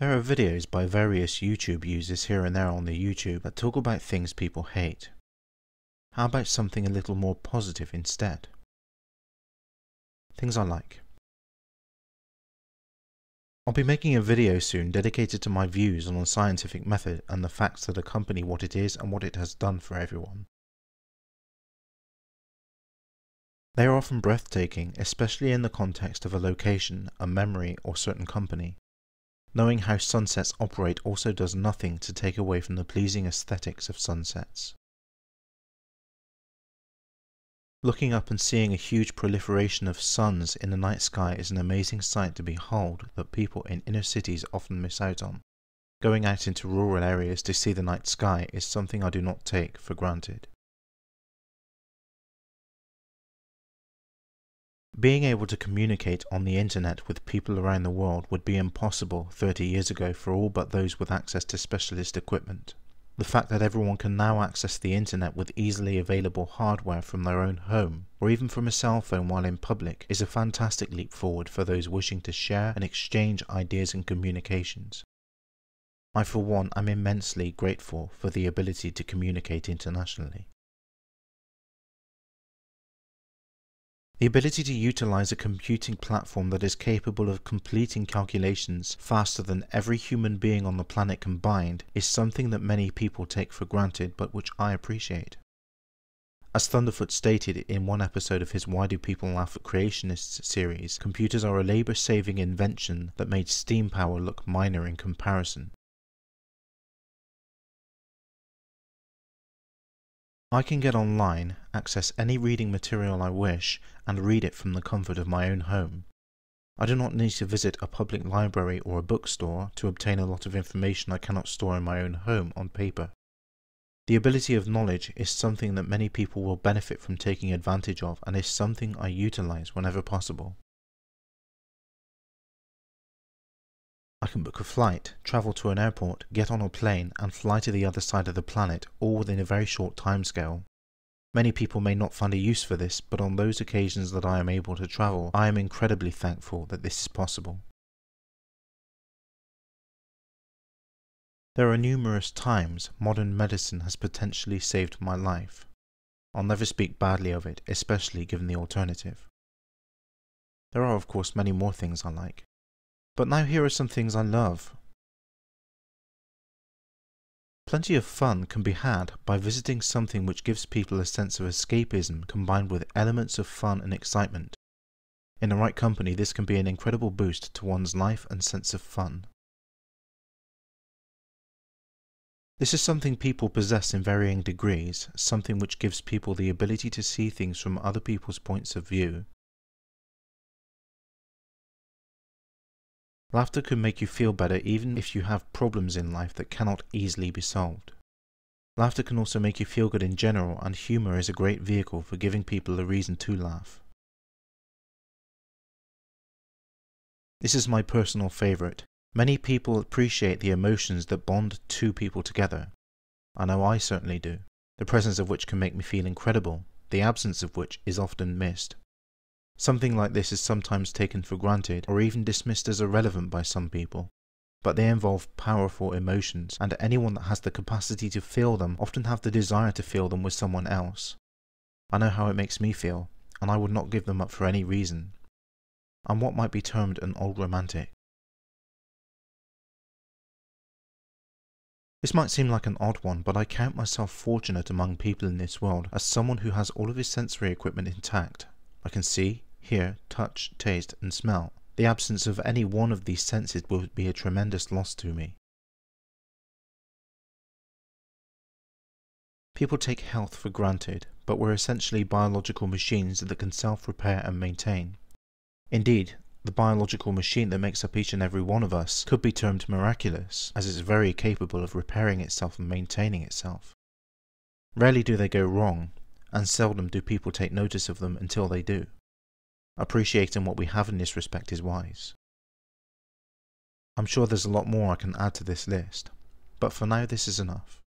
There are videos by various YouTube users here and there on the YouTube that talk about things people hate. How about something a little more positive instead? Things I like. I'll be making a video soon dedicated to my views on the scientific method and the facts that accompany what it is and what it has done for everyone. They are often breathtaking, especially in the context of a location, a memory, or certain company. Knowing how sunsets operate also does nothing to take away from the pleasing aesthetics of sunsets. Looking up and seeing a huge proliferation of suns in the night sky is an amazing sight to behold that people in inner cities often miss out on. Going out into rural areas to see the night sky is something I do not take for granted. Being able to communicate on the internet with people around the world would be impossible 30 years ago for all but those with access to specialist equipment. The fact that everyone can now access the internet with easily available hardware from their own home, or even from a cell phone while in public, is a fantastic leap forward for those wishing to share and exchange ideas and communications. I for one am immensely grateful for the ability to communicate internationally. The ability to utilize a computing platform that is capable of completing calculations faster than every human being on the planet combined is something that many people take for granted, but which I appreciate. As Thunderfoot stated in one episode of his Why Do People Laugh at Creationists series, computers are a labor-saving invention that made steam power look minor in comparison. I can get online, access any reading material I wish, and read it from the comfort of my own home. I do not need to visit a public library or a bookstore to obtain a lot of information I cannot store in my own home on paper. The ability of knowledge is something that many people will benefit from taking advantage of, and is something I utilize whenever possible. I can book a flight, travel to an airport, get on a plane, and fly to the other side of the planet, all within a very short timescale. Many people may not find a use for this, but on those occasions that I am able to travel, I am incredibly thankful that this is possible. There are numerous times modern medicine has potentially saved my life. I'll never speak badly of it, especially given the alternative. There are of course many more things I like. But now here are some things I love. Plenty of fun can be had by visiting something which gives people a sense of escapism combined with elements of fun and excitement. In the right company, this can be an incredible boost to one's life and sense of fun. This is something people possess in varying degrees, something which gives people the ability to see things from other people's points of view. Laughter can make you feel better even if you have problems in life that cannot easily be solved. Laughter can also make you feel good in general, and humour is a great vehicle for giving people a reason to laugh. This is my personal favourite. Many people appreciate the emotions that bond two people together. I know I certainly do, the presence of which can make me feel incredible, the absence of which is often missed. Something like this is sometimes taken for granted or even dismissed as irrelevant by some people, but they involve powerful emotions, and anyone that has the capacity to feel them often have the desire to feel them with someone else. I know how it makes me feel, and I would not give them up for any reason. I'm what might be termed an old romantic. This might seem like an odd one, but I count myself fortunate among people in this world as someone who has all of his sensory equipment intact. I can see, hear, touch, taste, and smell. The absence of any one of these senses would be a tremendous loss to me. People take health for granted, but we're essentially biological machines that can self-repair and maintain. Indeed, the biological machine that makes up each and every one of us could be termed miraculous, as it's very capable of repairing itself and maintaining itself. Rarely do they go wrong, and seldom do people take notice of them until they do. Appreciating what we have in this respect is wise. I'm sure there's a lot more I can add to this list, but for now this is enough.